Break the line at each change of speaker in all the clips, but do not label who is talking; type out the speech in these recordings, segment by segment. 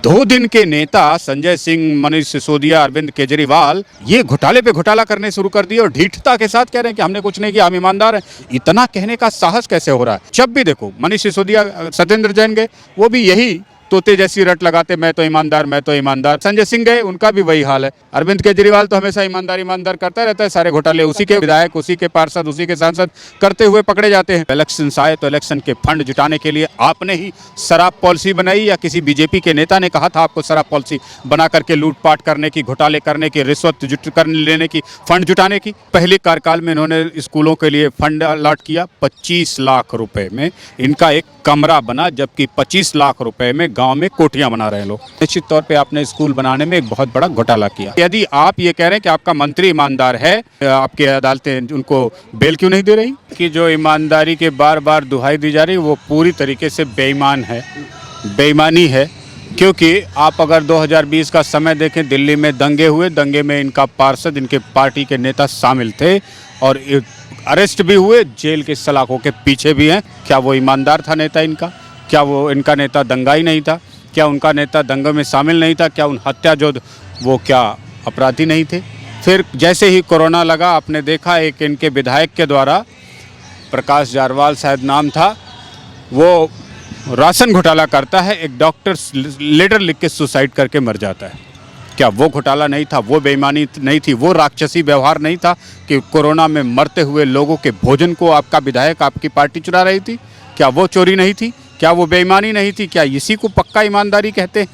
दो दिन के नेता संजय सिंह, मनीष सिसोदिया, अरविंद केजरीवाल ये घोटाले पे घोटाला करने शुरू कर दिए और ढीठता के साथ कह रहे हैं कि हमने कुछ नहीं किया, हम ईमानदार हैं। इतना कहने का साहस कैसे हो रहा है? जब भी देखो मनीष सिसोदिया, सत्येंद्र जैन गए, वो भी यही तोते जैसी रट लगाते, मैं तो ईमानदार, मैं तो ईमानदार। संजय सिंह गए, उनका भी वही हाल है। अरविंद केजरीवाल तो हमेशा ईमानदार ईमानदार करता रहता है। सारे घोटाले उसी के विधायक, उसी के पार्षद, उसी के सांसद करते हुए पकड़े जाते हैं। इलेक्शन आए तो इलेक्शन के फंड जुटाने के लिए आपने ही शराब पॉलिसी बनाई या किसी बीजेपी के नेता ने कहा था आपको शराब पॉलिसी बना करके लूटपाट करने की, घोटाले करने की, रिश्वत लेने की, फंड जुटाने की? पहले कार्यकाल में इन्होंने स्कूलों के लिए फंड अलॉट किया 25 लाख रुपए में, इनका एक कमरा बना, जबकि 25 लाख रुपए में गांव में कोठियां बना रहे हैं लोग। निश्चित तौर पे आपने स्कूल बनाने में एक बहुत बड़ा घोटाला किया। यदि आप ये कह रहे हैं कि आपका मंत्री ईमानदार है, आपकी अदालतें उनको बेल क्यों नहीं दे रही? कि जो ईमानदारी के बार बार दुहाई दी जा रही वो पूरी तरीके से बेईमान है, बेईमानी है। क्योंकि आप अगर 2020 का समय देखें, दिल्ली में दंगे हुए, दंगे में इनका पार्षद, इनके पार्टी के नेता शामिल थे और अरेस्ट भी हुए, जेल के सलाखों के पीछे भी हैं। क्या वो ईमानदार था नेता इनका? क्या वो इनका नेता दंगाई नहीं था? क्या उनका नेता दंगे में शामिल नहीं था? क्या उन हत्या जो वो क्या अपराधी नहीं थे? फिर जैसे ही कोरोना लगा, आपने देखा एक इनके विधायक के द्वारा, प्रकाश जारवाल शायद नाम था, वो राशन घोटाला करता है, एक डॉक्टर लेटर लिख के सुसाइड करके मर जाता है। क्या वो घोटाला नहीं था? वो बेईमानी नहीं थी? वो राक्षसी व्यवहार नहीं था कि कोरोना में मरते हुए लोगों के भोजन को आपका विधायक, आपकी पार्टी चुरा रही थी? क्या वो चोरी नहीं थी? क्या वो बेईमानी नहीं थी? क्या इसी को पक्का ईमानदारी कहते हैं?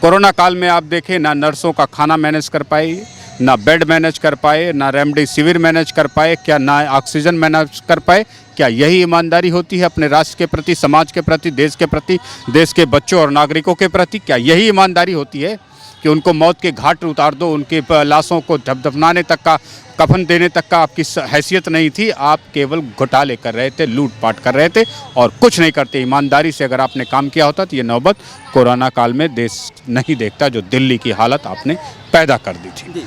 कोरोना काल में आप देखें, ना नर्सों का खाना मैनेज कर पाए, ना बेड मैनेज कर पाए, ना रेमडेसिविर मैनेज कर पाए, क्या ना ऑक्सीजन मैनेज कर पाए? क्या यही ईमानदारी होती है अपने राष्ट्र के प्रति, समाज के प्रति, देश के बच्चों और नागरिकों के प्रति? क्या यही ईमानदारी होती है कि उनको मौत के घाट उतार दो, उनके लाशों को दफनाने तक का, कफन देने तक का आपकी हैसियत नहीं थी? आप केवल घोटाले कर रहे थे, लूटपाट कर रहे थे और कुछ नहीं करते। ईमानदारी से अगर आपने काम किया होता तो ये नौबत कोरोना काल में देश नहीं देखता, जो दिल्ली की हालत आपने पैदा कर दी थी।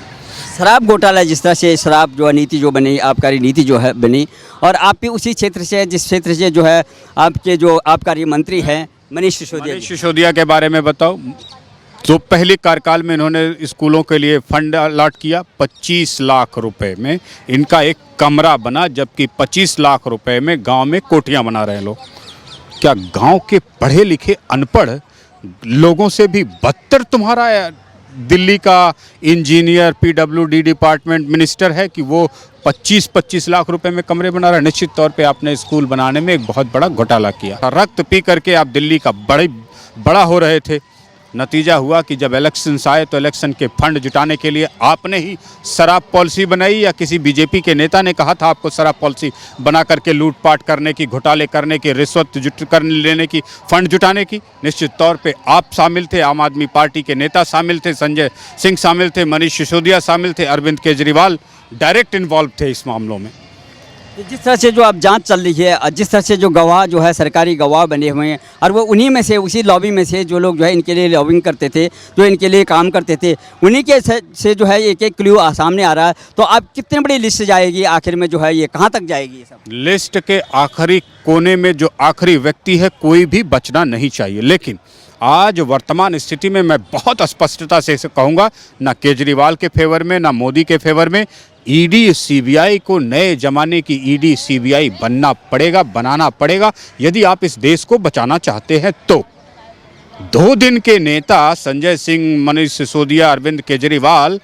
शराब घोटाला, जिस तरह से शराब जो नीति जो बनी, आबकारी नीति जो है बनी, और आप भी उसी क्षेत्र से, जिस क्षेत्र से जो है आपके जो आबकारी मंत्री हैं मनीष सिसोदिया
के बारे में बताओ। तो पहले कार्यकाल में इन्होंने स्कूलों के लिए फंड अलॉट किया 25 लाख रुपए में, इनका एक कमरा बना, जबकि 25 लाख रुपए में गांव में कोठियां बना रहे हैं लोग। क्या गांव के पढ़े लिखे अनपढ़ लोगों से भी बदतर तुम्हारा दिल्ली का इंजीनियर, पीडब्ल्यूडी डिपार्टमेंट मिनिस्टर है कि वो 25-25 लाख रुपए में कमरे बना रहा है? निश्चित तौर पे आपने स्कूल बनाने में एक बहुत बड़ा घोटाला किया। रक्त पी करके आप दिल्ली का बड़ा हो रहे थे। नतीजा हुआ कि जब इलेक्शन आए तो इलेक्शन के फंड जुटाने के लिए आपने ही शराब पॉलिसी बनाई या किसी बीजेपी के नेता ने कहा था आपको शराब पॉलिसी बना करके लूटपाट करने की, घोटाले करने की, रिश्वत लेने की, फंड जुटाने की? निश्चित तौर पे आप शामिल थे, आम आदमी पार्टी के नेता शामिल थे, संजय सिंह शामिल थे, मनीष सिसोदिया शामिल थे, अरविंद केजरीवाल डायरेक्ट इन्वॉल्व थे इस मामलों में।
जिस तरह से जो अब जांच चल रही है, जिस तरह से जो गवाह जो है सरकारी गवाह बने हुए हैं, और वो उन्हीं में से, उसी लॉबी में से जो लोग जो है इनके लिए लॉबिंग करते थे, जो इनके लिए काम करते थे, उन्हीं के से जो है एक एक क्लू सामने आ रहा है। तो अब कितनी बड़ी लिस्ट जाएगी आखिर में, जो है ये कहाँ तक जाएगी? ये सब
लिस्ट के आखिरी कोने में जो आखिरी व्यक्ति है, कोई भी बचना नहीं चाहिए। लेकिन आज वर्तमान स्थिति में मैं बहुत स्पष्टता से इसे कहूँगा, ना केजरीवाल के फेवर में, ना मोदी के फेवर में। ईडी सीबीआई को नए जमाने की ईडी सीबीआई बनाना पड़ेगा यदि आप इस देश को बचाना चाहते हैं तो। दो दिन के नेता संजय सिंह, मनीष सिसोदिया, अरविंद केजरीवाल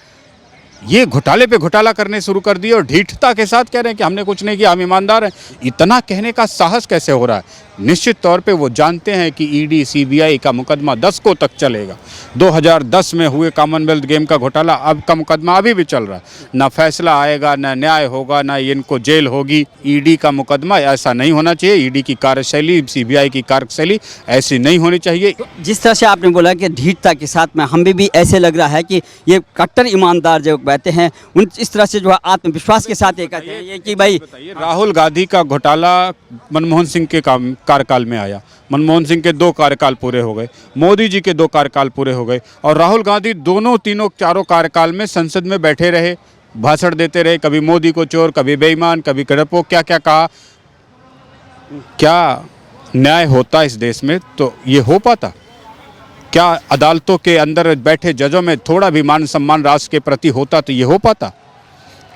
ये घोटाले पे घोटाला करने शुरू कर दिए और ढीठता के साथ कह रहे हैं कि हमने कुछ नहीं किया, हम ईमानदार हैं। इतना कहने का साहस कैसे हो रहा है? निश्चित तौर पे वो जानते हैं कि ईडी सीबीआई का मुकदमा 10 को तक चलेगा। 2010 में हुए कॉमनवेल्थ गेम का घोटाला, अब का मुकदमा अभी भी चल रहा है। ना फैसला आएगा, ना न्याय होगा, ना इनको जेल होगी। ईडी का मुकदमा ऐसा नहीं होना चाहिए। ईडी की कार्यशैली, सीबीआई की कार्यशैली ऐसी नहीं होनी चाहिए।
जिस तरह से आपने बोला कि ढीठता के साथ में, हमें भी ऐसे लग रहा है कि ये कट्टर ईमानदार जो कहते हैं, उन इस तरह से जो है आत्मविश्वास के साथ ये कहते हैं ये कि भाई,
राहुल गांधी का घोटाला मनमोहन सिंह के कार्यकाल में आया। मनमोहन सिंह के 2 कार्यकाल पूरे हो गए, मोदी जी के 2 कार्यकाल पूरे हो गए, और राहुल गांधी दोनों, तीनों, चारों कार्यकाल में संसद में बैठे रहे, भाषण देते रहे, कभी मोदी को चोर, कभी बेईमान, कभी कडरपोक, क्या क्या कहा। क्या न्याय होता इस देश में तो ये हो पाता? क्या अदालतों के अंदर बैठे जजों में थोड़ा भी मान सम्मान राष्ट्र के प्रति होता तो ये हो पाता?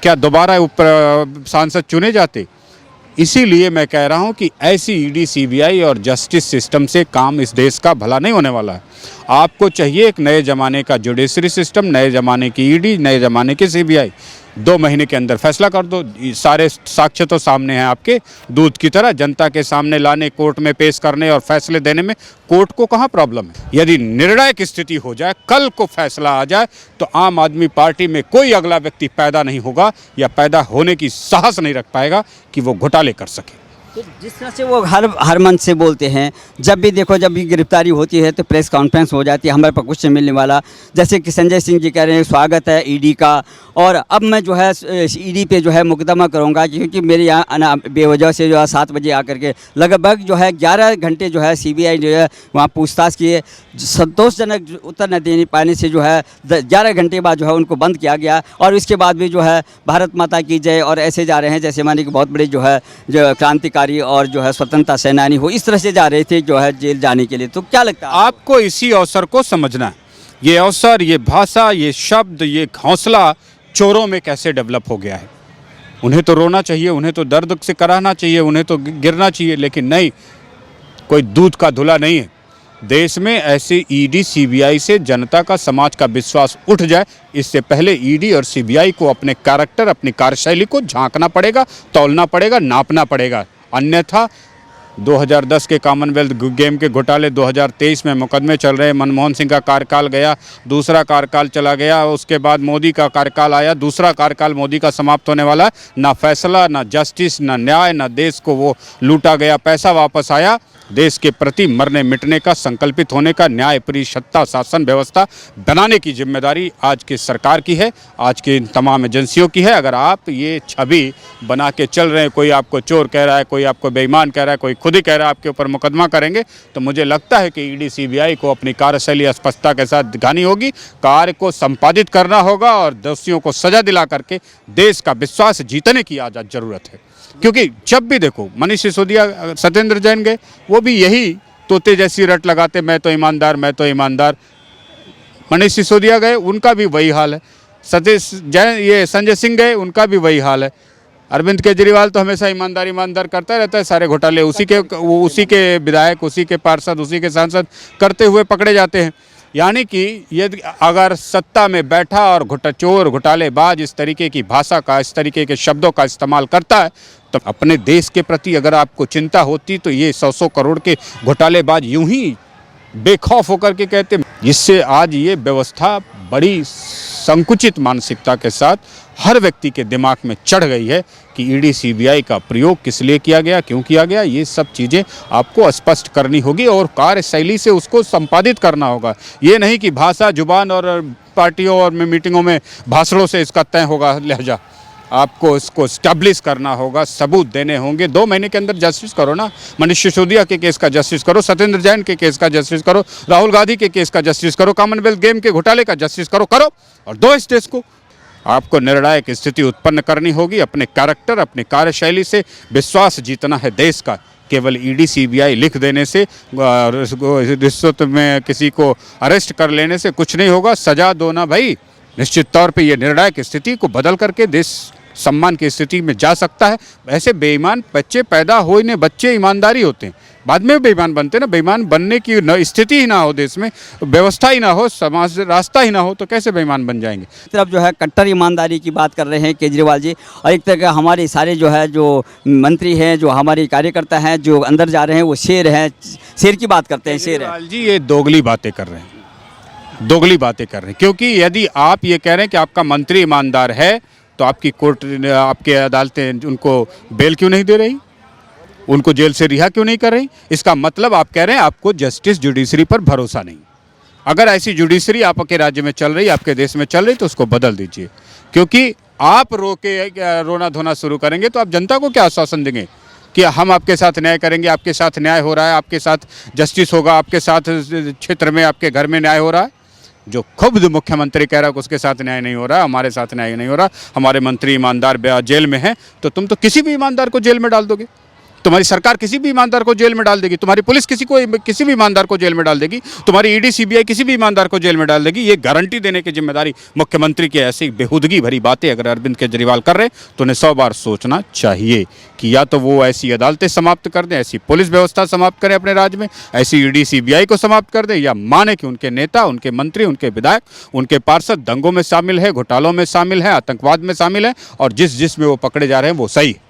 क्या दोबारा सांसद चुने जाते? इसीलिए मैं कह रहा हूं कि ऐसी ईडी, सीबीआई और जस्टिस सिस्टम से काम इस देश का भला नहीं होने वाला है। आपको चाहिए एक नए ज़माने का जुडिशरी सिस्टम, नए ज़माने की ईडी, नए ज़माने की सीबीआई। 2 महीने के अंदर फैसला कर दो। सारे साक्ष्य तो सामने हैं आपके, दूध की तरह जनता के सामने लाने, कोर्ट में पेश करने और फैसले देने में कोर्ट को कहाँ प्रॉब्लम है। यदि निर्णायक स्थिति हो जाए, कल को फैसला आ जाए, तो आम आदमी पार्टी में कोई अगला व्यक्ति पैदा नहीं होगा या पैदा होने की साहस नहीं रख पाएगा कि वो घोटाले कर सके।
तो जिस तरह से वो हर मंच से बोलते हैं, जब भी देखो, जब भी गिरफ्तारी होती है तो प्रेस कॉन्फ्रेंस हो जाती है, हमारे पास कुछ नहीं मिलने वाला। जैसे कि संजय सिंह जी कह रहे हैं स्वागत है ईडी का, और अब मैं जो है ईडी पे जो है मुकदमा करूंगा, क्योंकि मेरे यहाँ बेवजह से जो है 7 बजे आकर के लगभग जो है 11 घंटे जो है सीबीआई जो है वहाँ पूछताछ किए। संतोषजनक उत्तर न दे पाने से जो है 11 घंटे बाद जो है उनको बंद किया गया, और इसके बाद भी जो है भारत माता की जय और ऐसे जा रहे हैं जैसे माने कि बहुत बड़े जो है जो क्रांतिकारी और जो है स्वतंत्रता सेनानी हो, इस तरह से जा रहे थे जो है जेल जाने के लिए। तो क्या लगता है
आपको इसी अवसर को समझना है? ये अवसर, ये भाषा, ये शब्द, ये हौसला चोरों में कैसे डेवलप हो गया है। उन्हें तो रोना चाहिए, उन्हें तो दर्द से कराहना चाहिए, उन्हें तो गिरना चाहिए, लेकिन नहीं, कोई दूध का धुला नहीं है। देश में ऐसे ईडी, सीबीआई से जनता का, समाज का विश्वास उठ जाए, इससे पहले ईडी और सीबीआई को अपने कैरेक्टर, अपनी कार्यशैली को झांकना पड़ेगा, तौलना पड़ेगा, नापना पड़ेगा। अन्यथा 2010 के कॉमनवेल्थ गेम के घोटाले, 2023 में मुकदमे चल रहे, मनमोहन सिंह का कार्यकाल गया, दूसरा कार्यकाल चला गया, उसके बाद मोदी का कार्यकाल आया, दूसरा कार्यकाल मोदी का समाप्त होने वाला है। ना फैसला, ना जस्टिस, ना न्याय, ना देश को वो लूटा गया पैसा वापस आया। देश के प्रति मरने मिटने का, संकल्पित होने का, न्यायप्रिय सत्ता शासन व्यवस्था बनाने की जिम्मेदारी आज की सरकार की है, आज की तमाम एजेंसियों की है। अगर आप ये छवि बना के चल रहे हैं, कोई आपको चोर कह रहा है, कोई आपको बेईमान कह रहा है, कोई खुद ही कह रहा है आपके ऊपर मुकदमा करेंगे, तो मुझे लगता है कि ईडी, सीबीआई को अपनी कार्यशैली स्पष्टता के साथ दिखानी होगी, कार्य को संपादित करना होगा और दोषियों को सजा दिला करके देश का विश्वास जीतने की आज जरूरत है। क्योंकि जब भी देखो, मनीष सिसोदिया, सत्येंद्र जैन गए, वो भी यही तोते जैसी रट लगाते, मैं तो ईमानदार, मैं तो ईमानदार। मनीष सिसोदिया गए, उनका भी वही हाल है। संजय सिंह गए, उनका भी वही हाल है। अरविंद केजरीवाल तो हमेशा ईमानदार ईमानदार करता रहता है, सारे घोटाले उसी के विधायक, उसी के पार्षद, उसी के सांसद करते हुए पकड़े जाते हैं। यानी कि यदि अगर सत्ता में बैठा और चोर, घोटालेबाज इस तरीके की भाषा का, इस तरीके के शब्दों का इस्तेमाल करता है, तो अपने देश के प्रति अगर आपको चिंता होती तो ये 100 करोड़ के घोटालेबाज यूं ही बेखौफ होकर के कहते। जिससे आज ये व्यवस्था बड़ी संकुचित मानसिकता के साथ हर व्यक्ति के दिमाग में चढ़ गई है कि ईडी, सीबीआई का प्रयोग किस लिए किया गया, क्यों किया गया। ये सब चीज़ें आपको स्पष्ट करनी होगी और कार्यशैली से उसको संपादित करना होगा। ये नहीं कि भाषा, जुबान और पार्टियों और मीटिंगों में भाषणों से इसका तय होगा लहजा। आपको इसको स्टैब्लिश करना होगा, सबूत देने होंगे। 2 महीने के अंदर जस्टिस करो ना। मनीष सिसोदिया के केस का जस्टिस करो, सत्येंद्र जैन के केस का जस्टिस करो, राहुल गांधी के केस का जस्टिस करो, कॉमनवेल्थ गेम के घोटाले का जस्टिस करो और दो इस देश को। आपको निर्णायक स्थिति उत्पन्न करनी होगी। अपने कैरेक्टर, अपनी कार्यशैली से विश्वास जीतना है देश का। केवल ईडी, सीबीआई लिख देने से, रिश्वत में किसी को अरेस्ट कर लेने से कुछ नहीं होगा। सजा दो ना भाई। निश्चित तौर पे ये निर्णायक स्थिति को बदल करके देश सम्मान की स्थिति में जा सकता है। ऐसे बेईमान बच्चे पैदा हो, इन्हें बच्चे ईमानदारी होते हैं, बाद में बेईमान बनते हैं ना। बेईमान बनने की स्थिति ही ना हो, देश में व्यवस्था ही ना हो, समाज रास्ता ही ना हो, तो कैसे बेईमान बन जाएंगे।
तरफ जो है कट्टर ईमानदारी की बात कर रहे हैं केजरीवाल जी, और एक तरह का हमारे सारे जो है जो मंत्री हैं, जो हमारे कार्यकर्ता हैं, जो अंदर जा रहे हैं, वो शेर हैं, शेर की बात करते हैं। शेर है
जी, ये दोगली बातें कर रहे हैं, दोगली बातें कर रहे हैं। क्योंकि यदि आप ये कह रहे हैं कि आपका मंत्री ईमानदार है, तो आपकी कोर्ट, आपके अदालतें उनको बेल क्यों नहीं दे रही, उनको जेल से रिहा क्यों नहीं कर रही। इसका मतलब आप कह रहे हैं आपको जस्टिस, जुडिशरी पर भरोसा नहीं। अगर ऐसी जुडिशरी आपके राज्य में चल रही, आपके देश में चल रही, तो उसको बदल दीजिए। क्योंकि आप रोना धोना शुरू करेंगे तो आप जनता को क्या आश्वासन देंगे कि हम आपके साथ न्याय करेंगे, आपके साथ न्याय हो रहा है, आपके साथ जस्टिस होगा, आपके साथ क्षेत्र में, आपके घर में न्याय हो रहा है। जो खुद मुख्यमंत्री कह रहा है कि उसके साथ न्याय नहीं हो रहा, हमारे साथ न्याय नहीं हो रहा, हमारे मंत्री ईमानदार जेल में हैं, तो तुम तो किसी भी ईमानदार को जेल में डाल दोगे। तुम्हारी सरकार किसी भी ईमानदार को जेल में डाल देगी, तुम्हारी पुलिस किसी भी ईमानदार को जेल में डाल देगी, तुम्हारी ईडी सीबीआई किसी भी ईमानदार को जेल में डाल देगी। ये गारंटी देने की जिम्मेदारी मुख्यमंत्री की। ऐसी बेहूदगी भरी बातें अगर अरविंद केजरीवाल कर रहे तो उन्हें 100 बार सोचना चाहिए कि या तो वो ऐसी अदालतें समाप्त कर दें, ऐसी पुलिस व्यवस्था समाप्त करें अपने राज्य में, ऐसी ईडी सीबीआई को समाप्त कर दें, या माने कि उनके नेता, उनके मंत्री, उनके विधायक, उनके पार्षद दंगों में शामिल है, घोटालों में शामिल है, आतंकवाद में शामिल है, और जिस में वो पकड़े जा रहे हैं वो सही है।